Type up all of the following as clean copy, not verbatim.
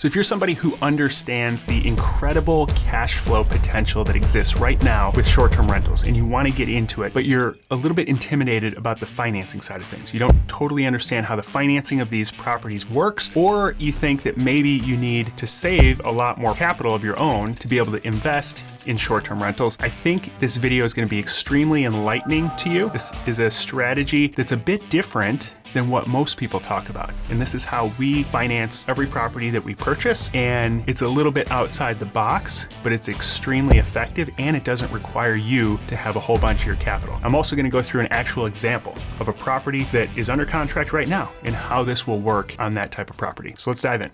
So if you're somebody who understands the incredible cash flow potential that exists right now with short-term rentals and you want to get into it, but you're a little bit intimidated about the financing side of things, you don't totally understand how the financing of these properties works, or you think that maybe you need to save a lot more capital of your own to be able to invest in short-term rentals, I think this video is going to be extremely enlightening to you. This is a strategy that's a bit different than what most people talk about. And this is how we finance every property that we purchase. And it's a little bit outside the box, but it's extremely effective and it doesn't require you to have a whole bunch of your capital. I'm also gonna go through an actual example of a property that is under contract right now and how this will work on that type of property. So let's dive in.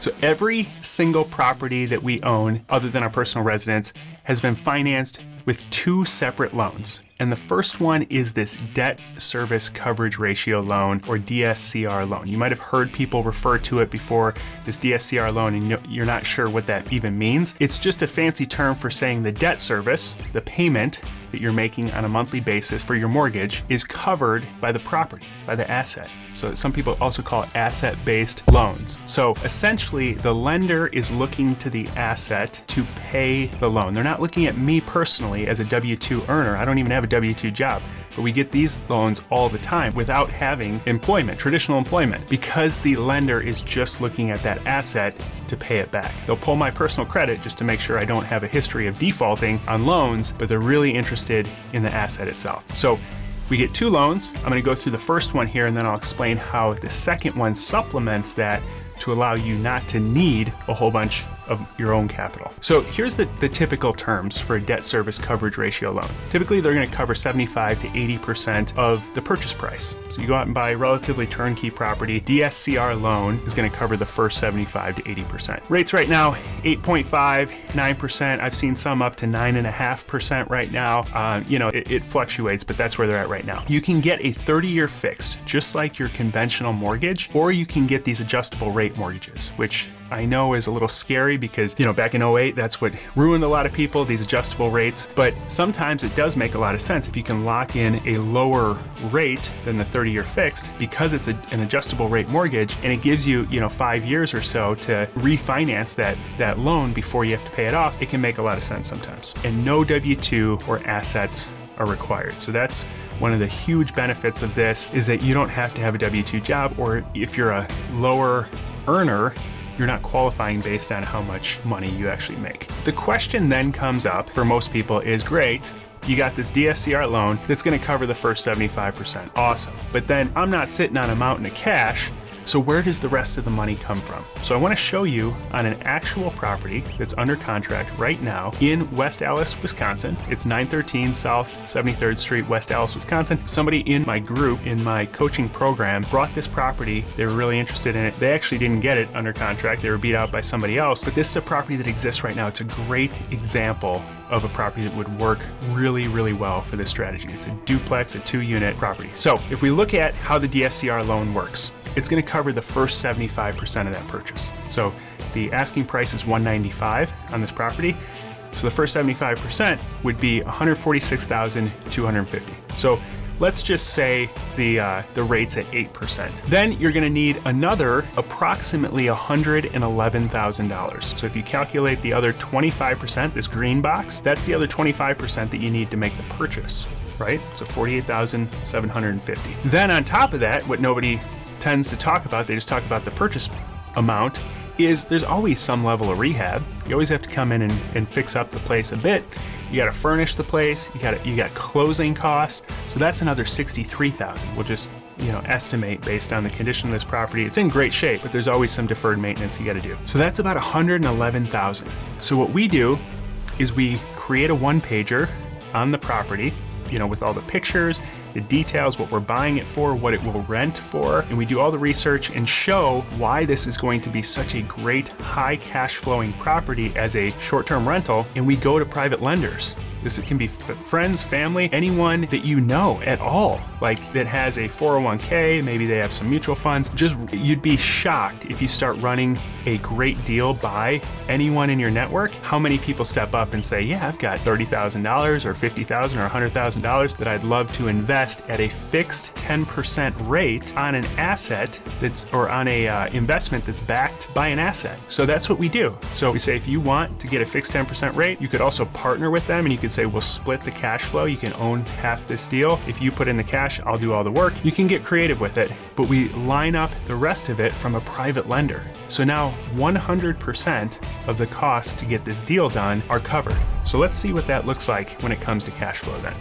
So every single property that we own, other than our personal residence, has been financed with two separate loans. And the first one is this debt service coverage ratio loan, or DSCR loan. You might have heard people refer to it before, this DSCR loan, and you're not sure what that even means. It's just a fancy term for saying the debt service, the payment that you're making on a monthly basis for your mortgage, is covered by the property, by the asset. So some people also call it asset-based loans. So essentially, the lender is looking to the asset to pay the loan. They're not looking at me personally as a W-2 earner. I don't even have a W-2 job, but we get these loans all the time without having employment, traditional employment, because the lender is just looking at that asset to pay it back. They'll pull my personal credit just to make sure I don't have a history of defaulting on loans, but they're really interested in the asset itself. So we get two loans. I'm gonna go through the first one here and then I'll explain how the second one supplements that to allow you not to need a whole bunch of your own capital. So here's the typical terms for a debt service coverage ratio loan. Typically, they're gonna cover 75 to 80% of the purchase price. So you go out and buy a relatively turnkey property, DSCR loan is gonna cover the first 75 to 80%. Rates right now, 8.5, 9%. I've seen some up to 9.5% right now. It fluctuates, but that's where they're at right now. You can get a 30-year fixed, just like your conventional mortgage, or you can get these adjustable rate mortgages, which I know is a little scary because, back in 2008, that's what ruined a lot of people, these adjustable rates. But sometimes it does make a lot of sense if you can lock in a lower rate than the 30-year fixed, because it's an adjustable rate mortgage, and it gives you, 5 years or so to refinance that loan before you have to pay it off. It can make a lot of sense sometimes. And no W-2 or assets are required. So that's one of the huge benefits of this, is that you don't have to have a W-2 job, or if you're a lower earner, you're not qualifying based on how much money you actually make. The question then comes up for most people is, great, you got this DSCR loan that's gonna cover the first 75%, awesome. But then I'm not sitting on a mountain of cash, so where does the rest of the money come from? So I wanna show you on an actual property that's under contract right now in West Allis, Wisconsin. It's 913 South 73rd Street, West Allis, Wisconsin. Somebody in my group, in my coaching program, brought this property. They were really interested in it. They actually didn't get it under contract. They were beat out by somebody else, but this is a property that exists right now. It's a great example of a property that would work really, really well for this strategy. It's a duplex, a 2-unit property. So if we look at how the DSCR loan works, it's gonna cover the first 75% of that purchase. So the asking price is $195 on this property. So the first 75% would be $146,250. So let's just say the rate's at 8%. Then you're gonna need another approximately $111,000. So if you calculate the other 25%, this green box, that's the other 25% that you need to make the purchase, right? So $48,750. Then on top of that, what nobody tends to talk about, they just talk about the purchase amount, is there's always some level of rehab. You always have to come in and fix up the place a bit. You gotta furnish the place, you got closing costs, so that's another $63,000. We'll just estimate based on the condition of this property. It's in great shape, but there's always some deferred maintenance you gotta do. So that's about $111,000. So what we do is we create a one-pager on the property, with all the pictures, the details, what we're buying it for, what it will rent for, and we do all the research and show why this is going to be such a great high cash flowing property as a short-term rental, and we go to private lenders. This can be friends, family, anyone that you know at all, like that has a 401k, maybe they have some mutual funds. Just, you'd be shocked if you start running a great deal by anyone in your network, how many people step up and say, yeah, I've got $30,000 or $50,000 or $100,000 that I'd love to invest at a fixed 10% rate on an asset or on a investment that's backed by an asset. So that's what we do. So we say, if you want to get a fixed 10% rate, you could also partner with them and you could say, we'll split the cash flow. You can own half this deal. If you put in the cash, I'll do all the work. You can get creative with it, but we line up the rest of it from a private lender. So now 100% of the costs to get this deal done are covered. So let's see what that looks like when it comes to cash flow then.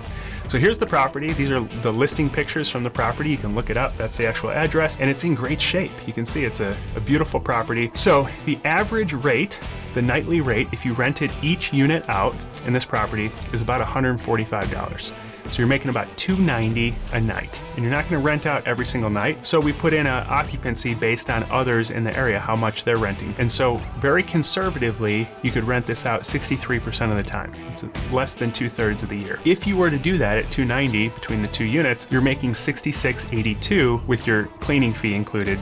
So here's the property. These are the listing pictures from the property. You can look it up. That's the actual address, and it's in great shape. You can see it's a beautiful property. So the average rate, the nightly rate, if you rented each unit out in this property, is about $145. So you're making about $290 a night, and you're not going to rent out every single night. So we put in an occupancy based on others in the area, how much they're renting. And so very conservatively, you could rent this out 63% of the time. It's less than 2/3 of the year. If you were to do that at $290 between the two units, you're making $66.82 with your cleaning fee included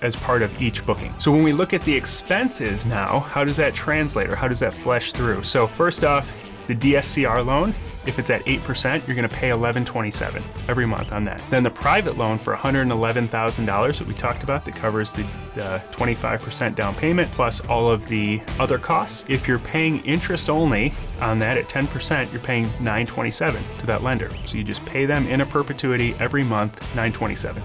as part of each booking. So when we look at the expenses now, how does that translate, or how does that flesh through? So first off, the DSCR loan, if it's at 8%, you're gonna pay $11.27 every month on that. Then the private loan for $111,000 that we talked about, that covers the 25% down payment plus all of the other costs. If you're paying interest only on that at 10%, you're paying $927 to that lender. So you just pay them in a perpetuity every month, $927.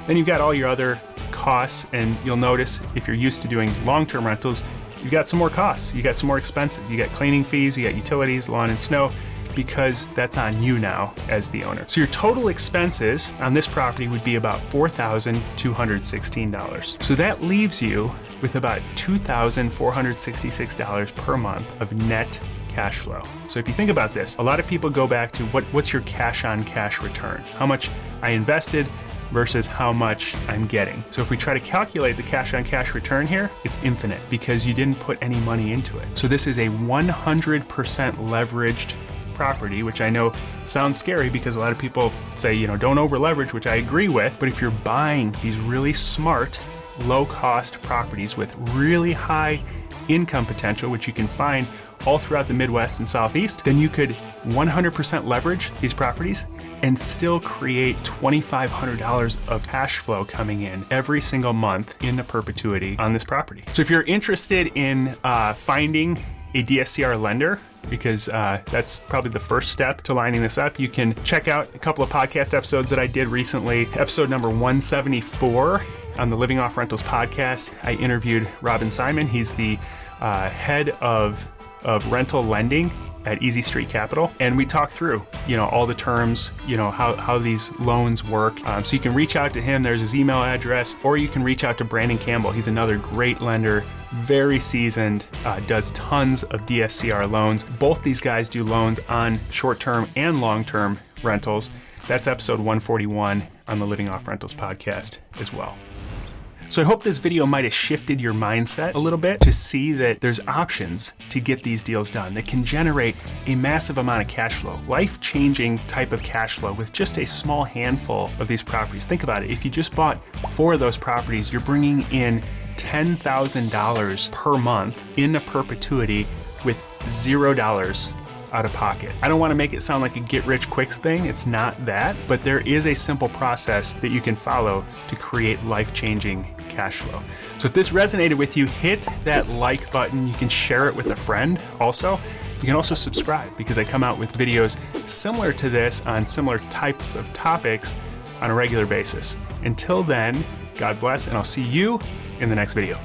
Then you've got all your other costs, and you'll notice if you're used to doing long-term rentals, you've got some more costs, you got some more expenses. You got cleaning fees, you got utilities, lawn and snow, because that's on you now as the owner. So your total expenses on this property would be about $4,216. So that leaves you with about $2,466 per month of net cash flow. So if you think about this, a lot of people go back to what's your cash on cash return? How much I invested versus how much I'm getting. So if we try to calculate the cash on cash return here, it's infinite because you didn't put any money into it. So this is a 100% leveraged property, which I know sounds scary because a lot of people say, don't over leverage, which I agree with. But if you're buying these really smart, low cost properties with really high income potential, which you can find all throughout the Midwest and Southeast, then you could 100% leverage these properties and still create $2,500 of cash flow coming in every single month into perpetuity on this property. So if you're interested in finding a DSCR lender, because that's probably the first step to lining this up, you can check out a couple of podcast episodes that I did recently. Episode number 174 on the Living Off Rentals podcast, I interviewed Robin Simon. He's the head of rental lending at Easy Street Capital, and we talk through all the terms, how these loans work. So you can reach out to him. There's his email address, or you can reach out to Brandon Campbell. He's another great lender, very seasoned, does tons of DSCR loans. Both these guys do loans on short-term and long-term rentals. That's episode 141 on the Living Off Rentals podcast as well. So I hope this video might have shifted your mindset a little bit to see that there's options to get these deals done that can generate a massive amount of cash flow, life-changing type of cash flow with just a small handful of these properties. Think about it. If you just bought 4 of those properties, you're bringing in $10,000 per month into perpetuity with $0 out of pocket. I don't want to make it sound like a get-rich-quick thing. It's not that, but there is a simple process that you can follow to create life-changing cash flow. So if this resonated with you, hit that like button. You can share it with a friend also. You can also subscribe because I come out with videos similar to this on similar types of topics on a regular basis. Until then, God bless, and I'll see you in the next video.